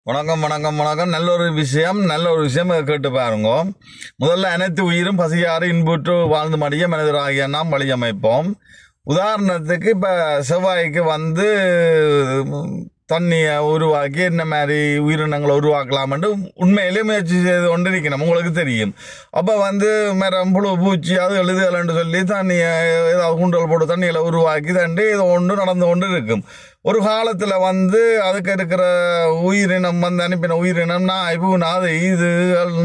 வணக்கம் வணக்கம் வணக்கம். நல்ல ஒரு விஷயம் கேட்டு பாருங்க. முதல்ல அனைத்து உயிரும் பசியாறு இன்புற்று வாழ்ந்து மடிய மனிதராகிய நாம் வழியமைப்போம். உதாரணத்துக்கு இப்போ செவ்வாய்க்கு தண்ணியை உருவாக்கி இந்த மாதிரி உயிரினங்களை உருவாக்கலாம்னு உண்மையிலே முயற்சி செய்து கொண்டிருக்கணும். உங்களுக்கு தெரியும். அப்போ மரம் புழு பூச்சி அது எழுதுகள்னு சொல்லி தண்ணியை ஏதாவது குண்டல் போட்டு தண்ணிகளை உருவாக்கி இது ஒன்று நடந்து கொண்டு இருக்கும். ஒரு காலத்தில் அதுக்கு இருக்கிற உயிரினம் அனுப்பின உயிரினம் நான் இப்போ அது இது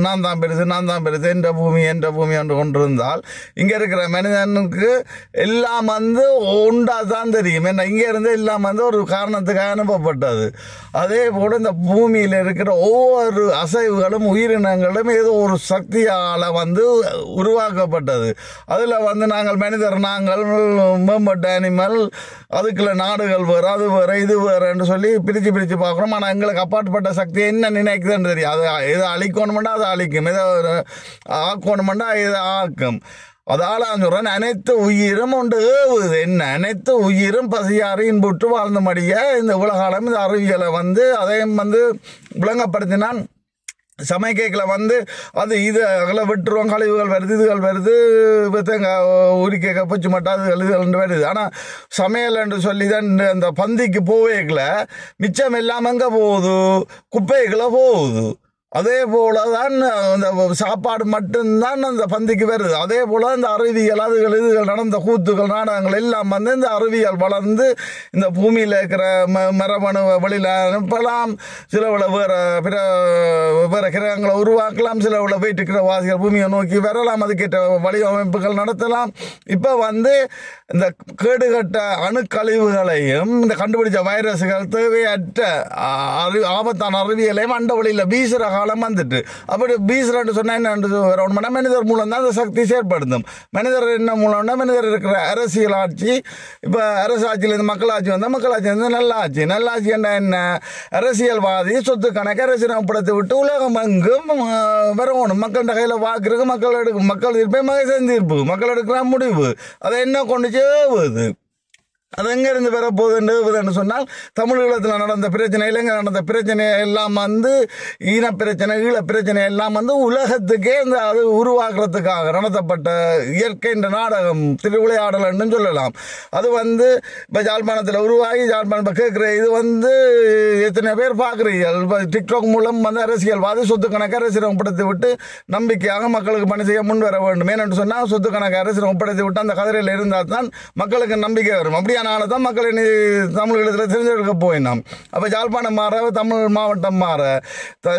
நான் தான் பெருசு என்ற பூமி என்று கொண்டிருந்தால் இங்கே இருக்கிற மனிதனுக்கு எல்லாம் உண்டாக தான் தெரியும். ஏன்னா இங்கே இருந்து எல்லாம் ஒரு காரணத்துக்காக அனுப்பப்பட்டது. அதே போல் இந்த பூமியில் இருக்கிற ஒவ்வொரு அசைவுகளும் உயிரினங்களும் ஏதோ ஒரு சக்தியால் உருவாக்கப்பட்டது. அதில் நாங்கள் மனிதர் நாங்கள் மேம்பட்ட அனிமல் அதுக்குள்ள நாடுகள் வேறு அது வேறு இது வேறுன்னு சொல்லி பிரித்து பார்க்குறோம். ஆனால் எங்களுக்கு அப்பாற்பட்ட சக்தி என்ன நினைக்குதுன்னு தெரியும். அது எதை அழிக்கணுமெண்டா அதை அழிக்கும், எதை ஆக்கணுமெண்டா இதை ஆக்கும். அதால் சொல்கிறேன், அனைத்து உயிரும் ஒன்று ஏவுது. என்ன அனைத்து உயிரும் பசியாறு இன்புற்று வாழ்ந்தபடிய இந்த உலகாலம் இந்த அறிவியலை அதையும் விளங்கப்படுத்தினான். சமைக்கல அது இது அகல விட்டுருவோம், கழிவுகள் வருது இதுகள் வருது தேங்காய் உரிக்க பூச்சி மட்டும் அது வருது. ஆனால் சமையல் என்று சொல்லி தான் அந்த பந்திக்கு போவேக்கல மிச்சம் எல்லாம் எங்கே போகுது, குப்பைகளை போகுது. அதே போல தான் அந்த சாப்பாடு மட்டும்தான் அந்த பந்திக்கு வருது. அதே போல் இந்த அறிவியல் அதுகள் இதுகள் நடந்த கூத்துக்கள் நாடகங்கள் எல்லாம் இந்த அறிவியல் வளர்ந்து இந்த பூமியில் இருக்கிற மரபணு வழியில் அனுப்பலாம். சில வேறு கிரகங்களை உருவாக்கலாம், சில போயிட்டு வாசிகள் பூமியை நோக்கி வரலாம், அதுக்கேற்ற வடிவமைப்புகள் நடத்தலாம். இப்போ இந்த கேடுகட்ட அணுக்கழிவுகளையும் இந்த கண்டுபிடிச்ச வைரஸுகள் தேவையற்ற ஆபத்தான அறிவியலையும் அண்ட வழியில் வீசுகிற காலம் அப்படி வீசுறான்னு சொன்னால் என்ன மனிதர் மூலம் தான் அந்த சக்தி செயற்படுத்தும். மனிதர் என்ன மூலம்னா மனிதர் இருக்கிற அரசியல் ஆட்சி. இப்போ அரசாட்சியிலேருந்து மக்களாட்சி வந்தால் மக்களாட்சி நல்லாட்சி என்ன அரசியல்வாதி சொத்து கணக்கு அரசியலப்படுத்தி விட்டு உலகம் எங்கும் வரணும். மக்கள் கையில் வாக்குறதுக்கு மக்கள் தீர்ப்பே மகசன் தீர்ப்பு, மக்கள் எடுக்கிற முடிவு அதை என்ன கொண்டு சேவுது. அது எங்கேருந்து வரப்போகுதுன்னு சொன்னால் தமிழீழத்தில் நடந்த பிரச்சனை, இலங்கை நடந்த பிரச்சனை எல்லாம் ஈனப்பிரச்சனை ஈழப்பிரச்சனை எல்லாம் உலகத்துக்கே அது உருவாக்குறதுக்காக நடத்தப்பட்ட இயற்கை என்ற நாடகம் திருவிளையாடல்னு சொல்லலாம். அது இப்போ யாழ்ப்பாணத்தில் உருவாகி யாழ்ப்பாணம் கேட்குற இது எத்தனை பேர் பார்க்குறீர்கள். இப்போ டிக்டாக் மூலம் அரசியல்வாதி சொத்து கணக்கு அரசியல் ஒப்படைத்து விட்டு நம்பிக்கையாக மக்களுக்கு பணி செய்ய முன் வர வேண்டும். ஏன்னு சொன்னால் சொத்து கணக்கு அரசியல் ஒப்படைத்து விட்டு அந்த கதிரையில் இருந்தால் தான் மக்களுக்கு நம்பிக்கை வரும். அப்படி தான் மக்கள் தமிழகத்தில் தெரிஞ்செடுக்க போயினோம். அப்போ யாழ்ப்பாணம் மாற, தமிழ் மாவட்டம் மாற,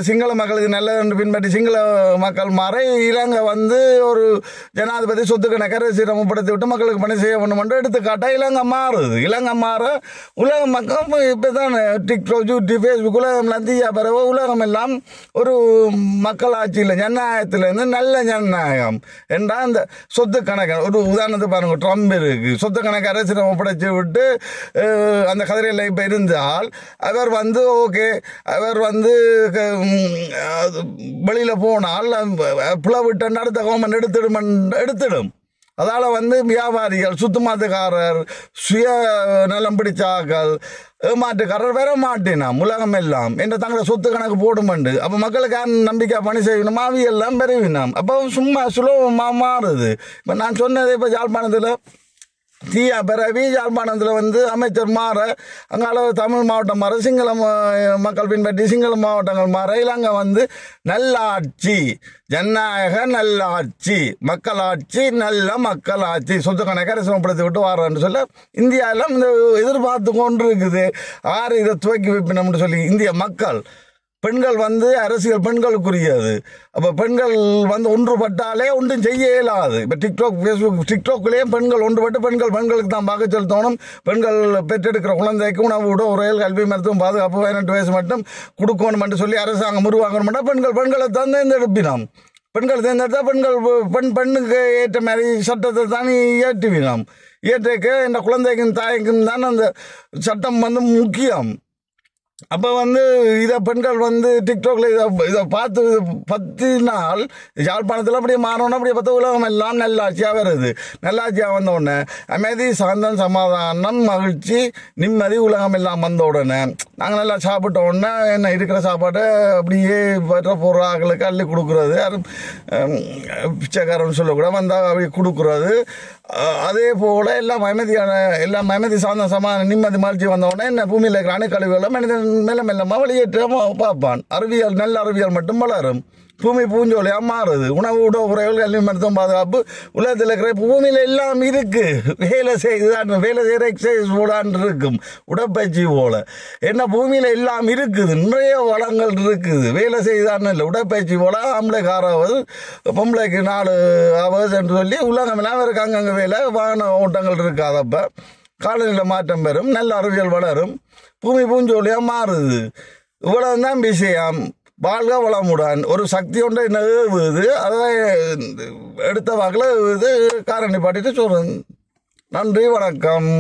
சிங்கள மக்களுக்கு நல்லது பின்பற்றி சிங்கள மக்கள் மாற, இலங்கை ஒரு ஜனாதிபதி சொத்து கணக்கு சிரமப்படுத்தி விட்டு மக்களுக்கு பணி செய்ய வேண்டும் என்று எடுத்துக்காட்டா இலங்கை மாறுது. இலங்கை மாற உலக மக்கள் இப்போ தான் டிக்டாக் யூடியூப் ஃபேஸ்புக் உலகம் தீயா பரவ உலகம் எல்லாம் ஒரு மக்களாட்சியில் ஜனநாயகத்திலேருந்து நல்ல ஜனநாயகம் என்றால் அந்த சொத்து கணக்கு ஒரு உதாரணத்துக்கு பாருங்க, ட்ரம்ப் இருக்கு, சொத்து கணக்கு அரசியல் ஒப்படைச்சு விட்டு அந்த கதிரையில் இப்போ இருந்தால் அவர் ஓகே அவர் வெளியில் போனால் பிளவிட்டு அடுத்த கவர்மெண்ட் எடுத்துடும். அதால் வியாபாரிகள், சுத்தமாத்துக்காரர், சுய நலம் பிடிச்சாக்கள், ஏமாற்றுக்காரர் வர மாட்டேனாம் உலகம் எல்லாம் என்ற தங்களை சொத்து கணக்கு போடுமண்டு. அப்போ மக்களுக்கு நம்பிக்கை பணி செய்யணும், அவையெல்லாம் பெருவினோம். அப்போ சும்மா சுலபமாக மாறுது. இப்போ நான் சொன்னது இப்போ யாழ்ப்பாணத்தில் தீயா பிறவி யாழ்ப்பாணத்தில் அமைச்சர் மாற, அங்கால தமிழ் மாவட்டம் மாற, சிங்கள மக்கள் பின்பற்றி சிங்கள மாவட்டங்கள் மாற, இலங்கை நல்லாட்சி, ஜனநாயக நல்லாட்சி, மக்களாட்சி, நல்ல மக்களாட்சி, சொத்து கணக்கு அரசியல்படுத்தி விட்டு வாரன்னு சொல்ல இந்தியாவில் இந்த எதிர்பார்த்து கொண்டு இருக்குது. ஆறு இதை துவக்கி வைப்பினோம்னு சொல்லி இந்திய மக்கள். பெண்கள் அரசியல் பெண்களுக்குரியது. அப்போ பெண்கள் ஒன்றுபட்டாலே ஒன்றும் செய்ய இயலாது. இப்போ டிக்டாக் ஃபேஸ்புக் டிக்டாக்லேயும் பெண்கள் ஒன்றுபட்டு பெண்களுக்கு தான் பார்க்க செலுத்தணும். பெண்கள் பெற்றெடுக்கிற குழந்தைக்கு உணவு விட உரையில் கல்வி மருத்துவம் பாதுகாப்பு 18 வயசு மட்டும் கொடுக்கணும் சொல்லி அரசாங்கம் உருவாக்கணும்னா பெண்களை தான் தேர்ந்தெடுப்பினோம். பெண்கள் தேர்ந்தெடுத்தால் பெண்ணுக்கு ஏற்ற மாதிரி சட்டத்தை தான் இயற்றுவினோம். இயற்றைக்கு இந்த குழந்தைக்கும் தாய்க்கும் தான் அந்த சட்டம் முக்கியம். அப்போ வந்து இதை பெண்கள் வந்து டிக்டாக்ல இதை பார்த்து 10 நாள் யாழ்ப்பாணத்தில் அப்படியே மாறணும், அப்படியே பார்த்து உலகம் எல்லாம் நல்லாட்சியாக வருது. நல்லாட்சியாக வந்த உடனே அமைதி, சாந்தம், சமாதானம், மகிழ்ச்சி, நிம்மதி உலகம் எல்லாம் வந்த உடனே நாங்கள் நல்லா சாப்பிட்ட உடனே என்ன இருக்கிற சாப்பாட்டை அப்படியே வர போகிற ஆக்களுக்கு அள்ளி கொடுக்குறது, யாரும் பிச்சைக்காரன்னு சொல்லக்கூட வந்தால் அப்படி கொடுக்குறது. அதே போல் எல்லாம் அமைதி, சாந்தம், சமாதானம், நிம்மதி, மகிழ்ச்சி வந்த உடனே என்ன பூமியில் இருக்கிற அணுக்கழிவுகளை மனிதன் மெல்ல மெல்லமாக வெளியேற்ற பார்ப்பான். நல்ல அறிவியல் மட்டும் வளரும். பூமி பூஞ்சோலியாக மாறுது. உணவு உடவுறைகள், கல்வி, மருத்துவம், பாதுகாப்பு, உலகத்தில் இருக்கிற பூமியில் எல்லாம் இருக்குது. வேலை செய்கிற எக்ஸசைஸ் போடான் இருக்கும், உடற்பயிற்சி போல். என்ன பூமியில் எல்லாம் இருக்குது, நிறைய வளங்கள் இருக்குது. வேலை செய்தான் இல்லை, உடற்பயிற்சி போல். ஆம்பளைக்கு 6 hours, பொம்பளைக்கு 4 hours என்று சொல்லி உலகம் எல்லாம் இருக்காங்க. அங்கே வேலை, வாகன ஓட்டங்கள் இருக்காதப்போ காலநிலை மாற்றம் பெறும், நல்ல அறிவியல் வளரும், பூமி பூஞ்சோலியாக மாறுது. இவ்வளவுதான் விஷயம். வாழ்க வளமுடன். ஒரு சக்தி ஒன்றை ஏவுது, அதை எடுத்த வாக்கில் இது காரணி பாட்டிட்டு சொல்கிறேன். நன்றி, வணக்கம்.